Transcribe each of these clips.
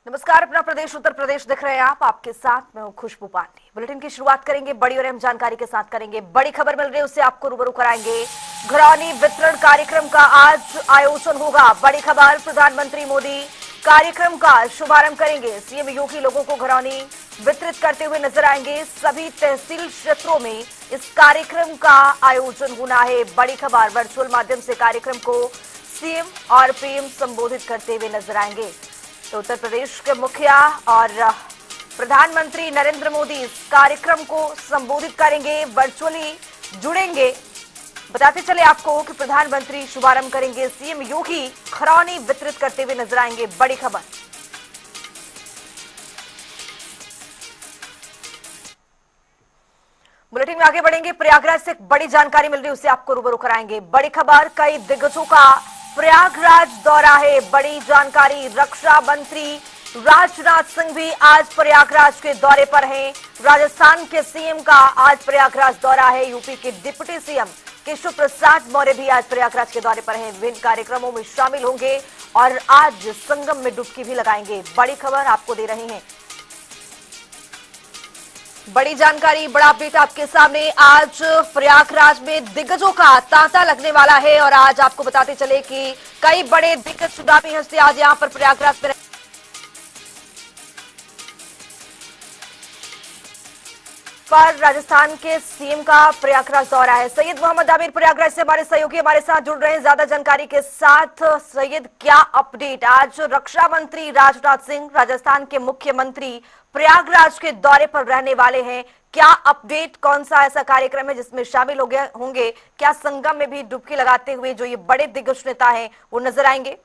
नमस्कार। अपना प्रदेश उत्तर प्रदेश दिख रहे हैं आप, आपके साथ मैं हूं खुशबू पांडे। बुलेटिन की शुरुआत करेंगे बड़ी और अहम जानकारी के साथ करेंगे। बड़ी खबर मिल रही है उससे आपको रूबरू कराएंगे। घरौनी वितरण कार्यक्रम का आज आयोजन होगा। बड़ी खबर, प्रधानमंत्री मोदी कार्यक्रम का शुभारंभ करेंगे। सीएम योगी लोगों को घरौनी वितरित करते हुए नजर आएंगे। सभी तहसील क्षेत्रों में इस कार्यक्रम का आयोजन होना है। बड़ी खबर, वर्चुअल माध्यम से कार्यक्रम को सीएम और पीएम संबोधित करते हुए नजर आएंगे। तो उत्तर प्रदेश के मुखिया और प्रधानमंत्री नरेंद्र मोदी इस कार्यक्रम को संबोधित करेंगे, वर्चुअली जुड़ेंगे। बताते चले आपको कि प्रधानमंत्री शुभारंभ करेंगे, सीएम योगी खरौनी वितरित करते हुए नजर आएंगे। बड़ी खबर। बुलेटिन में आगे बढ़ेंगे। प्रयागराज से एक बड़ी जानकारी मिल रही है उससे आपको रूबरू कराएंगे। बड़ी खबर, कई दिग्गजों का प्रयागराज दौरा है। बड़ी जानकारी, रक्षा मंत्री राजनाथ सिंह भी आज प्रयागराज के दौरे पर हैं। राजस्थान के सीएम का आज प्रयागराज दौरा है। यूपी के डिप्टी सीएम केशव प्रसाद मौर्य भी आज प्रयागराज के दौरे पर हैं। विभिन्न कार्यक्रमों में शामिल होंगे और आज संगम में डुबकी भी लगाएंगे। बड़ी खबर आपको दे रहे हैं। बड़ी जानकारी, बड़ा अपडेट आपके सामने। आज प्रयागराज में दिग्गजों का तांता लगने वाला है और आज आपको बताते चले कि कई बड़े दिग्गज चुनावी हस्ती आज यहां पर प्रयागराज में राजस्थान के सीएम का प्रयागराज दौरा है। सैयद मोहम्मद आमिर प्रयागराज से हमारे सहयोगी हमारे साथ जुड़ रहे हैं ज्यादा जानकारी के साथ। सैयद, क्या अपडेट? आज रक्षा मंत्री राजनाथ सिंह, राजस्थान के मुख्यमंत्री प्रयागराज के दौरे पर रहने वाले हैं। क्या अपडेट, कौन सा ऐसा कार्यक्रम है जिसमें शामिल हो गए होंगे? क्या संगम में भी डुबकी लगाते हुए जो ये बड़े दिग्गज नेता हैं वो नजर आएंगे?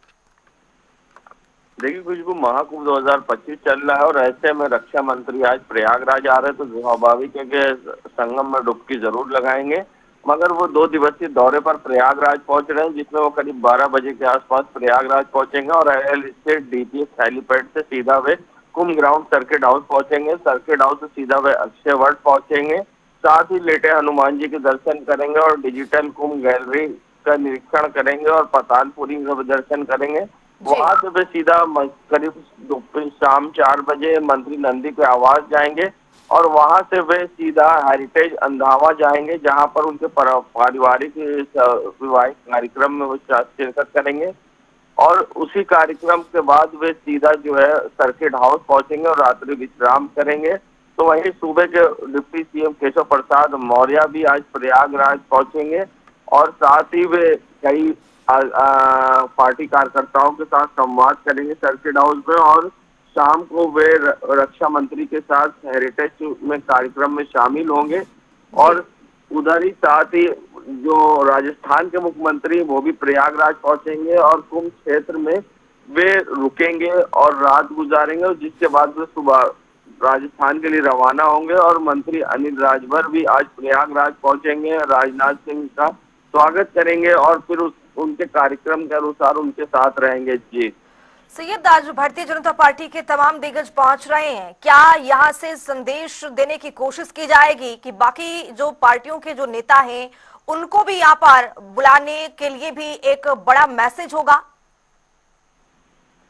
देखिए खुशबू, महाकुंभ 2025 चल रहा है और ऐसे में रक्षा मंत्री आज प्रयागराज आ रहे हैं तो स्वाभाविक है कि संगम में डुबकी जरूर लगाएंगे। मगर वो 2 दिवसीय दौरे पर प्रयागराज पहुंच रहे हैं, जिसमें वो करीब 12 बजे के आसपास प्रयागराज पहुंचेंगे और एल स्टेट डीपीएस हेलीपैड से सीधा वे कुंभ ग्राउंड सर्किट हाउस पहुंचेंगे। सर्किट हाउस से सीधा वे अक्षय वट पहुंचेंगे। साथ ही लेटे हनुमान जी के दर्शन करेंगे और डिजिटल कुंभ गैलरी का निरीक्षण करेंगे और पातालपुरी का दर्शन करेंगे। वहां से वे सीधा करीब शाम 4 बजे मंत्री नंदी के आवास जाएंगे और वहां से वे सीधा हेरिटेज अंधावा जाएंगे, जहां पर उनके पारिवारिक विवाहिक कार्यक्रम में वो शिरकत करेंगे और उसी कार्यक्रम के बाद वे सीधा जो है सर्किट हाउस पहुंचेंगे और रात्रि विश्राम करेंगे। तो वहीं सूबे के डिप्टी सीएम केशव प्रसाद मौर्य भी आज प्रयागराज पहुंचेंगे और साथ ही वे कई पार्टी कार्यकर्ताओं के साथ संवाद करेंगे सर्किट हाउस में और शाम को वे रक्षा मंत्री के साथ हेरिटेज में कार्यक्रम में शामिल होंगे। और उधर ही साथ ही जो राजस्थान के मुख्यमंत्री वो भी प्रयागराज पहुंचेंगे और कुंभ क्षेत्र में वे रुकेंगे और रात गुजारेंगे और जिसके बाद वे सुबह राजस्थान के लिए रवाना होंगे। और मंत्री अनिल राजभर भी आज प्रयागराज पहुंचेंगे, राजनाथ सिंह का स्वागत करेंगे और फिर उनके कार्यक्रम के अनुसार उनके साथ रहेंगे। जी सैयद, आज भारतीय जनता पार्टी के तमाम दिग्गज पहुंच रहे हैं। क्या यहां से संदेश देने की कोशिश की जाएगी कि बाकी जो पार्टियों के जो नेता हैं उनको भी यहां पर बुलाने के लिए भी एक बड़ा मैसेज होगा?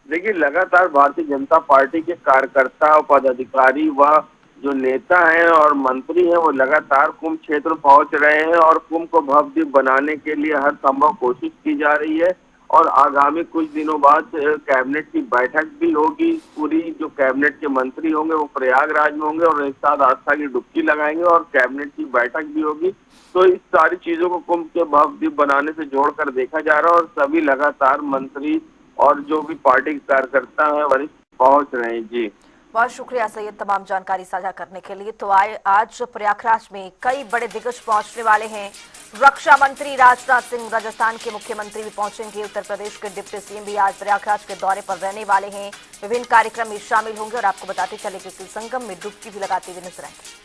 देखिए, लगातार भारतीय जनता पार्टी के कार्यकर्ता और पदाधिकारी व जो नेता हैं और मंत्री हैं वो लगातार कुंभ क्षेत्र पहुंच रहे हैं और कुंभ को भव्य बनाने के लिए हर संभव कोशिश की जा रही है। और आगामी कुछ दिनों बाद कैबिनेट की बैठक भी होगी। पूरी जो कैबिनेट के मंत्री होंगे वो प्रयागराज में होंगे और एक साथ आस्था की डुबकी लगाएंगे और कैबिनेट की बैठक भी होगी। तो इस सारी चीजों को कुंभ के भव्य बनाने से जोड़कर देखा जा रहा है और सभी लगातार मंत्री और जो भी पार्टी के कार्यकर्ता हैं वरिष्ठ पहुंच रहे हैं। जी बहुत शुक्रिया सैयद तमाम जानकारी साझा करने के लिए। तो आज प्रयागराज में कई बड़े दिग्गज पहुंचने वाले हैं। रक्षा मंत्री राजनाथ सिंह, राजस्थान के मुख्यमंत्री भी पहुंचेंगे। उत्तर प्रदेश के डिप्टी सीएम भी आज प्रयागराज के दौरे पर रहने वाले हैं। विभिन्न कार्यक्रम में शामिल होंगे और आपको बताते चले कि संगम में डुबकी भी लगाते हुए नजर आएंगे।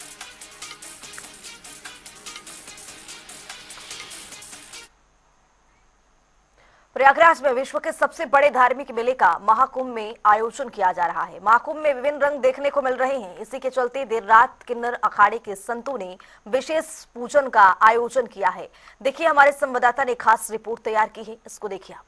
प्रयागराज में विश्व के सबसे बड़े धार्मिक मेले का महाकुंभ में आयोजन किया जा रहा है। महाकुंभ में विभिन्न रंग देखने को मिल रहे हैं। इसी के चलते देर रात किन्नर अखाड़े के संतों ने विशेष पूजन का आयोजन किया है। देखिए, हमारे संवाददाता ने खास रिपोर्ट तैयार की है, इसको देखिए आप।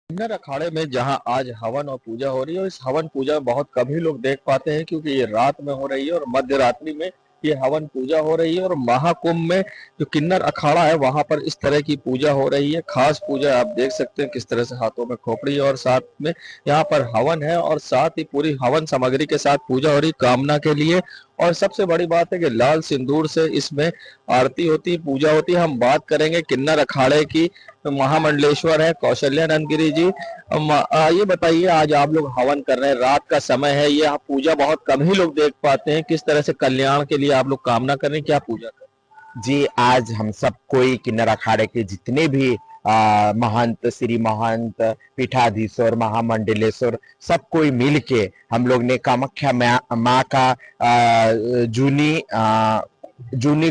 किन्नर अखाड़े में जहां आज हवन और पूजा हो रही है, और इस हवन पूजा बहुत कम ही लोग देख पाते हैं क्योंकि ये रात में हो रही है और मध्य रात्रि में ये हवन पूजा हो रही है। और महाकुंभ में जो किन्नर अखाड़ा है वहां पर इस तरह की पूजा हो रही है, खास पूजा। आप देख सकते हैं किस तरह से हाथों में खोपड़ी और साथ में यहाँ पर हवन है, और साथ ही पूरी हवन सामग्री के साथ पूजा हो रही कामना के लिए। और सबसे बड़ी बात है कि लाल सिंदूर से इसमें आरती होती, पूजा होती है। हम बात करेंगे किन्नर अखाड़े की, महामंडलेश्वर है कौशल्यानंद गिरी जी। ये बताइए, आज आप लोग हवन कर रहे हैं, रात का समय है, ये पूजा बहुत कम ही लोग देख पाते हैं, किस तरह से कल्याण के लिए आप लोग कामना कर रहे हैं, क्या पूजा कर जी, आज हम सब कोई किन्नर अखाड़े के जितने भी महंत, श्री महंत, पीठाधीश्वर, महामंडलेश्वर, सब कोई मिल के हम लोग ने कामाख्या माँ का जूनी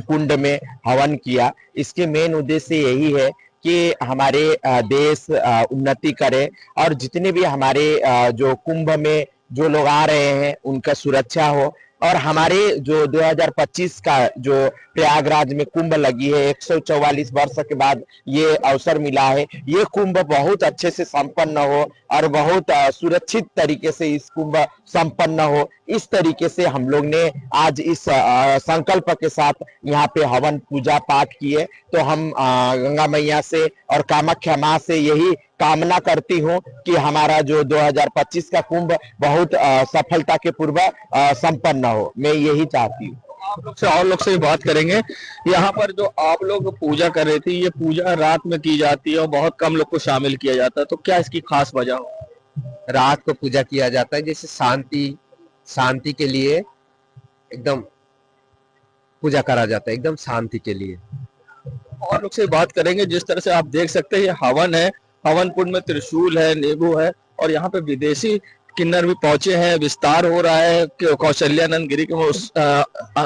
कुंड में हवन किया। इसके मेन उद्देश्य यही है कि हमारे देश उन्नति करे, और जितने भी हमारे जो कुंभ में जो लोग आ रहे हैं उनका सुरक्षा हो, और हमारे जो 2025 का जो प्रयागराज में कुंभ लगी है, 144 वर्ष के बाद ये अवसर मिला है, ये कुंभ बहुत अच्छे से संपन्न हो और बहुत सुरक्षित तरीके से इस कुंभ संपन्न हो। इस तरीके से हम लोग ने आज इस संकल्प के साथ यहाँ पे हवन पूजा पाठ किए। तो हम गंगा मैया से और कामाख्या माँ से यही कामना करती हूँ कि हमारा जो 2025 का कुंभ बहुत सफलता के पूर्वक संपन्न हो। मैं यही चाहती हूँ। आप लोग से और लोग से भी बात करेंगे। यहाँ पर जो आप लोग पूजा कर रहे थे, ये पूजा रात में की जाती है और बहुत कम लोग को शामिल किया जाता है, तो क्या इसकी खास वजह हो? रात को पूजा किया जाता है, जैसे शांति के लिए एकदम पूजा करा जाता है, एकदम शांति के लिए। और लोग से बात करेंगे। जिस तरह से आप देख सकते हैं ये हवन है, हवन कुंड में त्रिशूल है, नींबू है, और यहाँ पे विदेशी किन्नर भी पहुंचे हैं, विस्तार हो रहा है कौशल्यानंद गिरी के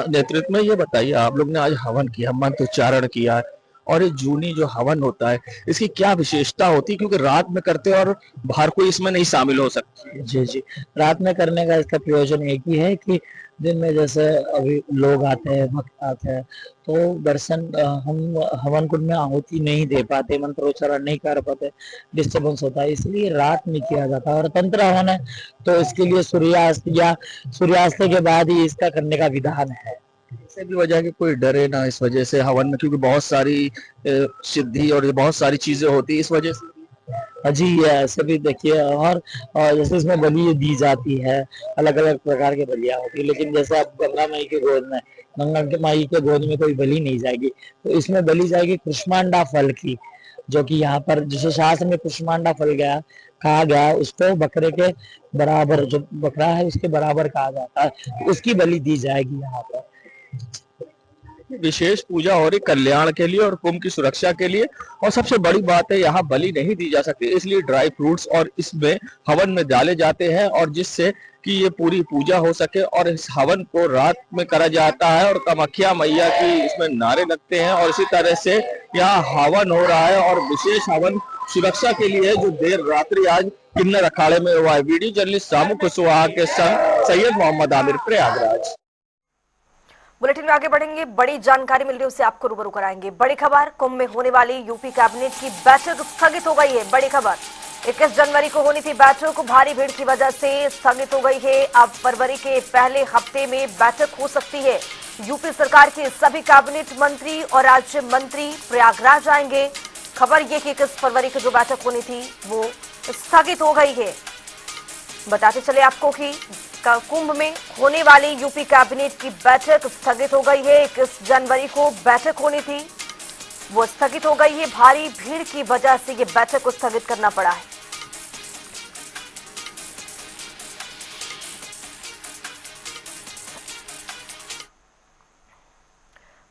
नेतृत्व में। ये बताइए, आप लोग ने आज हवन किया, मंत्र उच्चारण किया है, और ये जूनी जो हवन होता है इसकी क्या विशेषता होती है, क्योंकि रात में करते हैं और बाहर कोई इसमें नहीं शामिल हो सकती है? जी जी, रात में करने का इसका प्रयोजन एक ही है कि दिन में जैसे अभी लोग आते हैं, भक्त आते हैं, तो दर्शन हम हवन कुंड में आहुति नहीं दे पाते, मंत्रोच्चारण नहीं कर पाते, डिस्टर्बेंस होता है, इसलिए रात में किया जाता है। और तंत्र हवन है तो इसके लिए सूर्यास्त के बाद ही इसका करने का विधान है। किसी भी वजह की कोई डरे ना इस वजह से हवन में, क्योंकि बहुत सारी सिद्धि और बहुत सारी चीजें होती है इस वजह से। जी, ऐसे भी देखिए, और जैसे इसमें बलि दी जाती है, अलग अलग प्रकार की बलियां होती है, लेकिन जैसे आप गंगा माई के गोद में कोई बलि नहीं जाएगी, तो इसमें बलि जाएगी कुष्मांडा फल की, जो कि यहाँ पर जिसे शास्त्र में कुष्मांडा फल कहा गया, उसको बकरे के बराबर, जो बकरा है उसके बराबर कहा जाता है, तो उसकी बलि दी जाएगी यहाँ पर। विशेष पूजा हो रही कल्याण के लिए और कुंभ की सुरक्षा के लिए। और सबसे बड़ी बात है, यहाँ बलि नहीं दी जा सकती, इसलिए ड्राई फ्रूट्स और इसमें हवन में डाले जाते हैं, और जिससे कि ये पूरी पूजा हो सके। और इस हवन को रात में करा जाता है और कामाख्या मैया की इसमें नारे लगते हैं, और इसी तरह से यहाँ हवन हो रहा है। और विशेष हवन सुरक्षा के लिए जो देर रात्रि आज किन्नर अखाड़े में हुआ है। वीडियो जर्नलिस्ट सामू कुशवाहा के संग सैयद मोहम्मद आमिर, प्रयागराज। बुलेटिन में आगे बढ़ेंगे। बड़ी जानकारी मिल रही है, उससे आपको रूबरू कराएंगे। बड़ी खबर, कुंभ में होने वाली यूपी कैबिनेट की बैठक स्थगित हो गई है। बड़ी खबर, 21 जनवरी को होनी थी बैठक, भारी भीड़ की वजह से स्थगित हो गई है। अब फरवरी के पहले हफ्ते में बैठक हो सकती है। यूपी सरकार के सभी कैबिनेट मंत्री और राज्य मंत्री प्रयागराज आएंगे। खबर यह कि 21 फरवरी को जो बैठक होनी थी वो स्थगित हो गई है। बताते चले आपको कि कुंभ में होने वाली यूपी कैबिनेट की बैठक स्थगित हो गई है। 21 जनवरी को बैठक होनी थी, वो स्थगित हो गई है। भारी भीड़ की वजह से ये बैठक को स्थगित करना पड़ा है।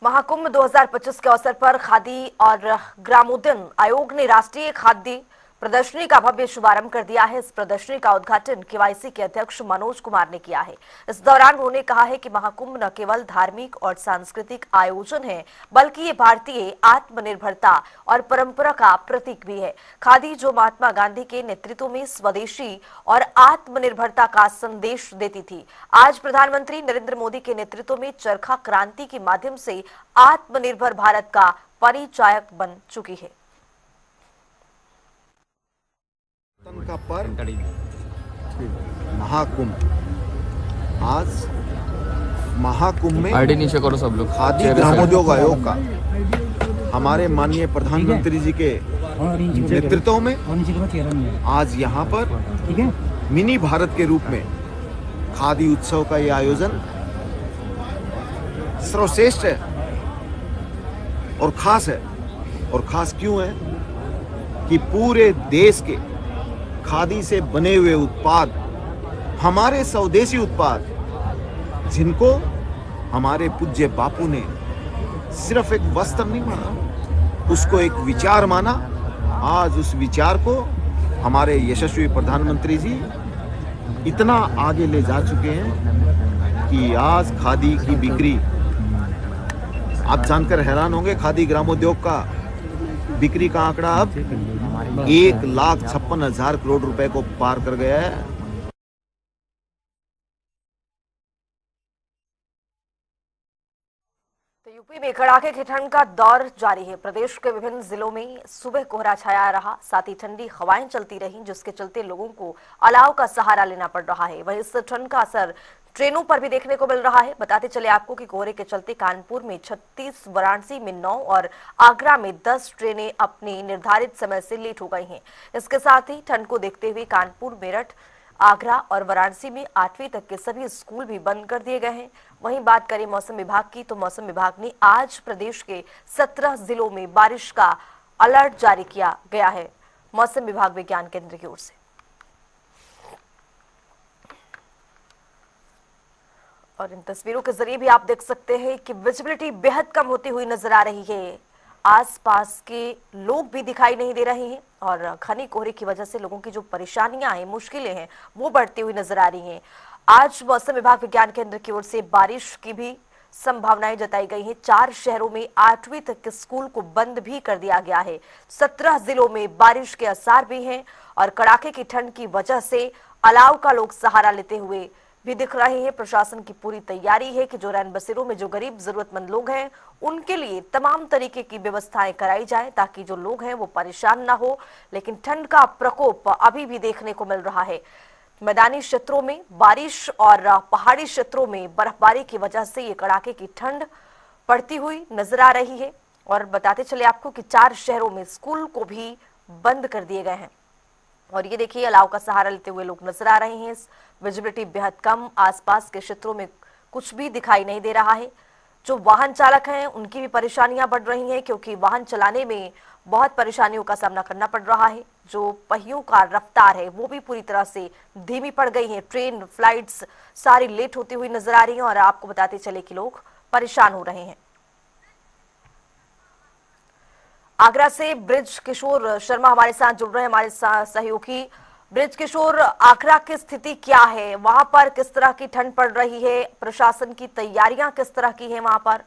महाकुंभ 2025 के अवसर पर खादी और ग्रामोद्योग आयोग ने राष्ट्रीय खाद्य प्रदर्शनी का भव्य शुभारंभ कर दिया है। इस प्रदर्शनी का उद्घाटन केवाईसी के अध्यक्ष मनोज कुमार ने किया है। इस दौरान उन्होंने कहा है कि महाकुंभ न केवल धार्मिक और सांस्कृतिक आयोजन है, बल्कि ये भारतीय आत्मनिर्भरता और परंपरा का प्रतीक भी है। खादी, जो महात्मा गांधी के नेतृत्व में स्वदेशी और आत्मनिर्भरता का संदेश देती थी, आज प्रधानमंत्री नरेंद्र मोदी के नेतृत्व में चरखा क्रांति के माध्यम से आत्मनिर्भर भारत का परिचायक बन चुकी है। का पर्व महाकुंभ। आज महाकुंभ में आईडी नीचे करो सब लोग। खादी ग्रामोद्योग आयोग का हमारे माननीय प्रधानमंत्री जी के नेतृत्व में आज यहाँ पर मिनी भारत के रूप में खादी उत्सव का ये आयोजन सर्वश्रेष्ठ है और खास है। और खास क्यों है कि पूरे देश के खादी से बने हुए उत्पाद, हमारे स्वदेशी उत्पाद, जिनको हमारे पूज्य बापू ने सिर्फ एक वस्त्र नहीं माना, उसको एक विचार माना। आज उस विचार को हमारे यशस्वी प्रधानमंत्री जी इतना आगे ले जा चुके हैं कि आज खादी की बिक्री, आप जानकर हैरान होंगे, खादी ग्रामोद्योग का बिक्री का आंकड़ा अब 1,56,000 करोड़ रुपए को पार कर गया है। तो यूपी में कड़ाके की ठंड का दौर जारी है। प्रदेश के विभिन्न जिलों में सुबह कोहरा छाया रहा, साथ ही ठंडी हवाएं चलती रहीं, जिसके चलते लोगों को अलाव का सहारा लेना पड़ रहा है। वहीं इस ठंड का असर ट्रेनों पर भी देखने को मिल रहा है। बताते चले आपको कि कोहरे के चलते कानपुर में 36, वाराणसी में 9 और आगरा में 10 ट्रेनें अपने निर्धारित समय से लेट हो गई हैं। इसके साथ ही ठंड को देखते हुए कानपुर, मेरठ, आगरा और वाराणसी में 8वीं तक के सभी स्कूल भी बंद कर दिए गए हैं। वहीं बात करें मौसम विभाग की, तो मौसम विभाग ने आज प्रदेश के 17 जिलों में बारिश का अलर्ट जारी किया गया है, मौसम विभाग विज्ञान केंद्र की ओर से। और इन तस्वीरों के जरिए भी आप देख सकते हैं कि विजिबिलिटी बेहद कम होती हुई नजर आ रही है। आसपास के लोग भी दिखाई नहीं दे रहे हैं और घने कोहरे की वजह से लोगों की जो परेशानियां हैं, मुश्किलें हैं, वो बढ़ती हुई नजर आ रही हैं। आज मौसम विभाग विज्ञान केंद्र की ओर से बारिश की भी संभावनाएं जताई गई हैं। 4 शहरों में 8वीं तक के स्कूल को बंद भी कर दिया गया है। 17 जिलों में बारिश के आसार भी हैं और कड़ाके की ठंड की वजह से अलाव का लोग सहारा लेते हुए भी दिख रहे हैं। प्रशासन की पूरी तैयारी है कि जो रैन बसेरों में जो गरीब जरूरतमंद लोग हैं, उनके लिए तमाम तरीके की व्यवस्थाएं कराई जाए ताकि जो लोग हैं वो परेशान ना हो। लेकिन ठंड का प्रकोप अभी भी देखने को मिल रहा है। मैदानी क्षेत्रों में बारिश और पहाड़ी क्षेत्रों में बर्फबारी की वजह से ये कड़ाके की ठंड पड़ती हुई नजर आ रही है। और बताते चले आपको कि 4 शहरों में स्कूल को भी बंद कर दिए गए हैं। और ये देखिए, अलाव का सहारा लेते हुए लोग नजर आ रहे हैं। विजिबिलिटी बेहद कम, आसपास के क्षेत्रों में कुछ भी दिखाई नहीं दे रहा है। जो वाहन चालक हैं उनकी भी परेशानियां बढ़ रही हैं, क्योंकि वाहन चलाने में बहुत परेशानियों का सामना करना पड़ रहा है। जो पहियों का रफ्तार है वो भी पूरी तरह से धीमी पड़ गई है। ट्रेन, फ्लाइट्स सारी लेट होती हुई नजर आ रही हैं और आपको बताते चले कि लोग परेशान हो रहे हैं। आगरा से ब्रिज किशोर शर्मा हमारे साथ जुड़ रहे हैं, हमारे सहयोगी। ब्रिज किशोर, आगरा की स्थिति क्या है? वहां पर किस तरह की ठंड पड़ रही है? प्रशासन की तैयारियां किस तरह की हैं वहां पर?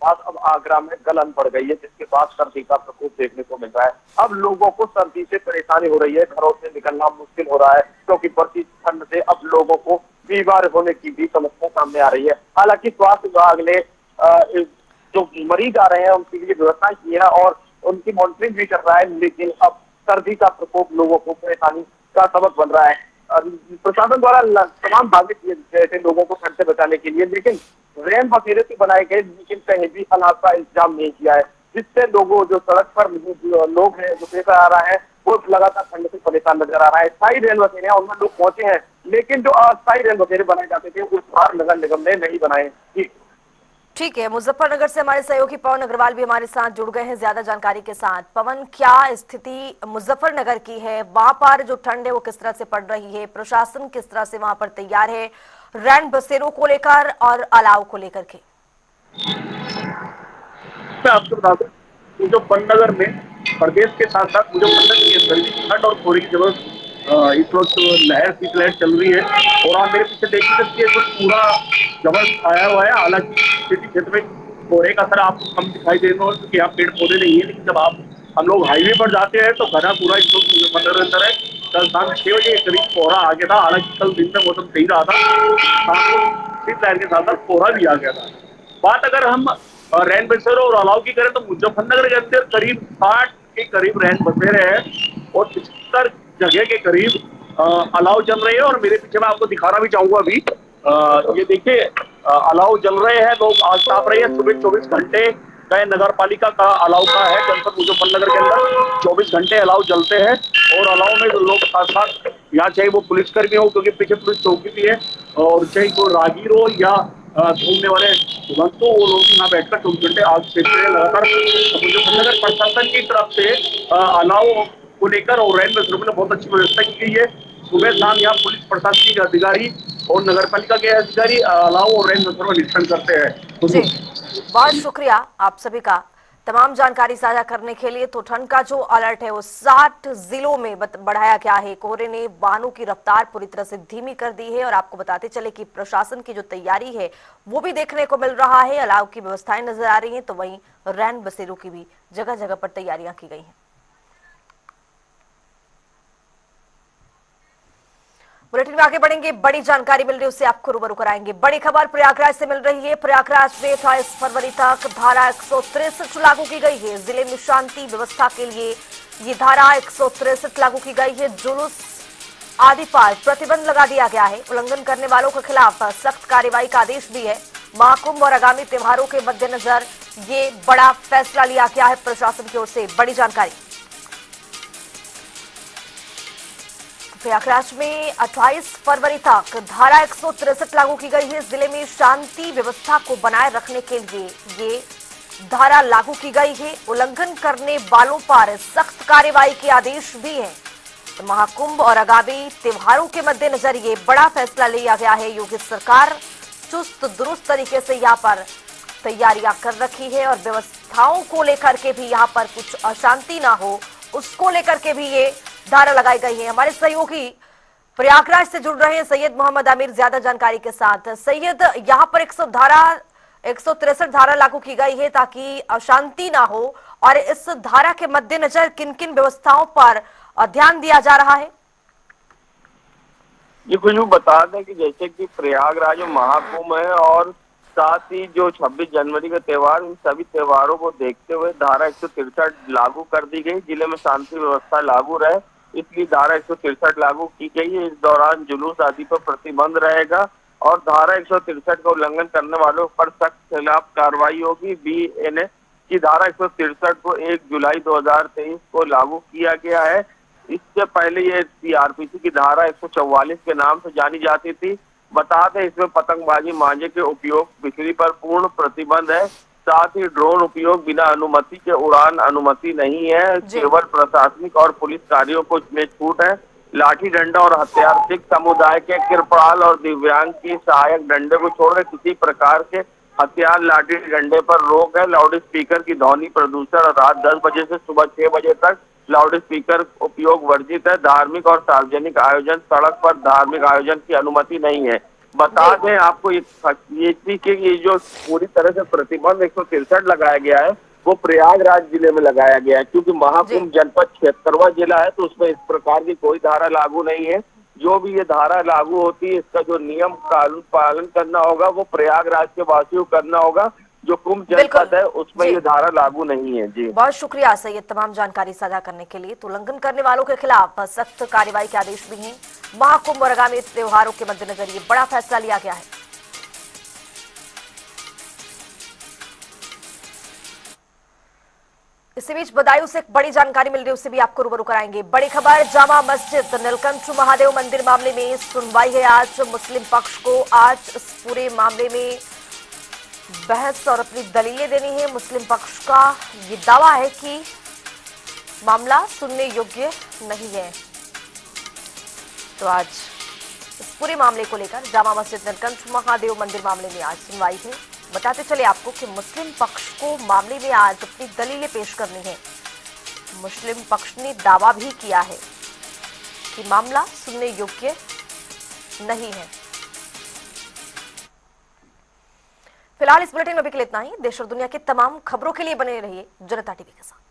बाद अब आगरा में गलन पड़ गई है, जिसके बाद सर्दी का प्रकोप देखने को मिल रहा है। अब लोगों को सर्दी से परेशानी हो रही है, घरों से निकलना मुश्किल हो रहा है, क्योंकि बढ़ती ठंड से अब लोगों को बीमार होने की भी समस्या सामने आ रही है। हालांकि स्वास्थ्य विभाग ने जो मरीज आ रहे हैं उनके लिए व्यवस्था की है और उनकी मॉनिटरिंग भी कर रहा है, लेकिन अब सर्दी का प्रकोप लोगों को परेशानी का सबक बन रहा है। प्रशासन द्वारा तमाम भागे किए गए थे लोगों को ठंड से बचाने के लिए, लेकिन रैन बसेरे तो बनाए गए, लेकिन कहीं भी अलाव का इंतजाम नहीं किया है, जिससे लोगों जो सड़क पर लोग हैं जो पेश आ रहा है वो लगातार ठंड से परेशान नजर आ रहा है। स्थायी रैन बसेरे उनमें लोग पहुंचे हैं, लेकिन जो अस्थायी रैन बसेरे बनाए जाते थे उस बार नगर निगम ने नहीं बनाए। ठीक है, मुजफ्फरनगर से हमारे सहयोगी पवन अग्रवाल भी हमारे साथ जुड़ गए हैं ज्यादा जानकारी के साथ। पवन, क्या स्थिति मुजफ्फरनगर की है? वहां पर जो ठंड है वो किस तरह से पड़ रही है? प्रशासन किस तरह से वहां पर तैयार है रैन बसेरों को लेकर और अलाव को लेकर के? मैं आपको बता दूं, मुजफ्फरनगर में प्रदेश के साथ साथ मुजफ्फरनगर की ठंड और कोहरे की जबरदस्त इस वक्त लहर शीतलहर चल रही है। और आप मेरे पीछे देख सकते हैं तो पूरा जबरदस्त आया हुआ है। हालांकि सिटी क्षेत्र में कोहरे का असर आपको कम दिखाई दे रहा है क्योंकि यहाँ पेड़ पौधे नहीं है, लेकिन जब हम लोग हाईवे पर जाते हैं तो घना पूरा इस वक्त मुजफ्फरनगर अंदर है। कल शाम 6 बजे के करीब कोहरा आ गया था। हालांकि कल दिन में मौसम सही रहा था, शाम को शीतलहर के साथ साथ कोहरा भी आ गया था। बात अगर हम रैन बसेरे और अलाव की करें तो मुजफ्फरनगर के अंदर करीब 60 के करीब रैन बसेरे हैं और 75 जगह के करीब अलाव जल रहे हैं। और मेरे पीछे मैं आपको दिखाना भी चाहूंगा अभी, ये देखिए अलाव जल रहे हैं, लोग आग ताप रहे हैं। सुबह 24 घंटे का नगर पालिका का अलाव का है, जनपद मुजफ्फरनगर के अंदर 24 घंटे अलाव जलते हैं। और अलाव में लोग साथ साथ यहाँ चाहे वो पुलिसकर्मी हो, क्योंकि पीछे पुलिस चौकी भी है, और चाहे वो राहगीर हो या घूमने वाले भक्तों, वो लोग यहाँ बैठकर 24 घंटे आग सेक रहे हैं लगातार। मुजफ्फरनगर प्रशासन की तरफ से अलाव को लेकर और रैन बसेरों में बहुत अच्छी व्यवस्था की गई है। सुबह शाम यहाँ पुलिस प्रशासनिक अधिकारी और नगर पालिका के अधिकारी अलाव और रैन बसेरों में निरीक्षण करते हैं। जी, बहुत शुक्रिया आप सभी का तमाम जानकारी साझा करने के लिए। तो ठंड का जो अलर्ट है वो 60 जिलों में बढ़ाया गया है। कोहरे ने वाहनों की रफ्तार पूरी तरह से धीमी कर दी है और आपको बताते चले कि प्रशासन की जो तैयारी है वो भी देखने को मिल रहा है। अलाव की व्यवस्थाएं नजर आ रही हैं, तो वहीं रैन बसेरों की भी जगह जगह पर तैयारियां की गई हैं। बुलेटिन में आगे बढ़ेंगे, बड़ी जानकारी मिल रही है उससे आपको रूबरू कराएंगे। बड़ी खबर प्रयागराज से मिल रही है। प्रयागराज में 28 फरवरी तक धारा 163 लागू की गई है। जिले में शांति व्यवस्था के लिए ये धारा 163 लागू की गई है। जुलूस आदि पर प्रतिबंध लगा दिया गया है। उल्लंघन करने वालों के खिलाफ सख्त कार्रवाई का आदेश भी है। महाकुंभ और आगामी त्योहारों के मद्देनजर ये बड़ा फैसला लिया गया है प्रशासन की ओर से। बड़ी जानकारी, प्रयागराज में 28 फरवरी तक धारा 163 लागू की गई है। जिले में शांति व्यवस्था को बनाए रखने के लिए ये धारा लागू की गई है। उल्लंघन करने वालों पर सख्त कार्रवाई के आदेश भी हैं। तो महाकुंभ और आगामी त्योहारों के मद्देनजर ये बड़ा फैसला लिया गया है। योगी सरकार चुस्त दुरुस्त तरीके से यहाँ पर तैयारियां कर रखी है और व्यवस्थाओं को लेकर के भी यहाँ पर कुछ अशांति ना हो, उसको लेकर के भी ये धारा लगाई गई है। हमारे सहयोगी प्रयागराज से जुड़ रहे हैं सैयद मोहम्मद आमिर ज्यादा जानकारी के साथ। सैयद, यहाँ पर 163 धारा लागू की गई है ताकि अशांति ना हो, और इस धारा के मद्देनजर किन किन व्यवस्थाओं पर ध्यान दिया जा रहा है? ये कुछ बता दें कि जैसे कि प्रयागराज में महाकुंभ है और साथ ही जो 26 जनवरी का त्योहार, इन सभी त्योहारों को देखते हुए धारा 163 लागू कर दी गई। जिले में शांति व्यवस्था लागू रहे, इसलिए धारा 163 लागू की गई है। इस दौरान जुलूस आदि पर प्रतिबंध रहेगा और धारा 163 का उल्लंघन करने वालों पर सख्त खिलाफ कार्रवाई होगी। बीएनए की धारा 163 को 1 जुलाई 2023 को लागू किया गया है। इससे पहले ये सीआरपीसी की धारा 144 के नाम से जानी जाती थी। बता दें इसमें पतंगबाजी मांझे के उपयोग बिक्री पर पूर्ण प्रतिबंध है। साथ ही ड्रोन उपयोग बिना अनुमति के उड़ान अनुमति नहीं है। केवल प्रशासनिक और पुलिस कार्यों को इसमें छूट है। लाठी डंडा और हथियार, सिख समुदाय के कृपाल और दिव्यांग की सहायक डंडे को छोड़कर किसी प्रकार के हथियार लाठी डंडे पर रोक है। लाउड स्पीकर की ध्वनि प्रदूषण रात 10 बजे से सुबह 6 बजे तक लाउड स्पीकर उपयोग वर्जित है। धार्मिक और सार्वजनिक आयोजन, सड़क पर धार्मिक आयोजन की अनुमति नहीं है। बता दें आपको ये जो पूरी तरह से प्रतिबंध 163 लगाया गया है वो प्रयागराज जिले में लगाया गया है, क्योंकि महाकुंभ जनपद 76वां जिला है, तो उसमें इस प्रकार की कोई धारा लागू नहीं है। जो भी ये धारा लागू होती है इसका जो नियम कानून पालन करना होगा वो प्रयागराज के वासियों को करना होगा। जो कुंभ जनपद है उसमें ये धारा लागू नहीं है। जी, बहुत शुक्रिया सैयद तमाम जानकारी साझा करने के लिए। तो उल्लंघन करने वालों के खिलाफ सख्त कार्रवाई के आदेश भी हैं। महाकुंभ और आगामी त्योहारों के मद्देनजर ये बड़ा फैसला लिया गया है। इसी बीच बदायूं से एक बड़ी जानकारी मिल रही है, उससे भी आपको रूबरू कराएंगे। बड़ी खबर, जामा मस्जिद नीलकंठ महादेव मंदिर मामले में सुनवाई है आज। मुस्लिम पक्ष को आज इस पूरे मामले में बहस और अपनी दलीलें देनी है। मुस्लिम पक्ष का ये दावा है कि मामला सुनने योग्य नहीं है। तो आज इस पूरे मामले को लेकर जामा मस्जिद नीलकंठ महादेव मंदिर मामले में आज सुनवाई है। बताते चले आपको कि मुस्लिम पक्ष को मामले में आज अपनी दलीलें पेश करनी है। मुस्लिम पक्ष ने दावा भी किया है कि मामला सुनने योग्य नहीं है। फिलहाल इस बुलेटिन में अभी के लिए इतना ही। देश और दुनिया की तमाम खबरों के लिए बने रहिए जनता टीवी के साथ।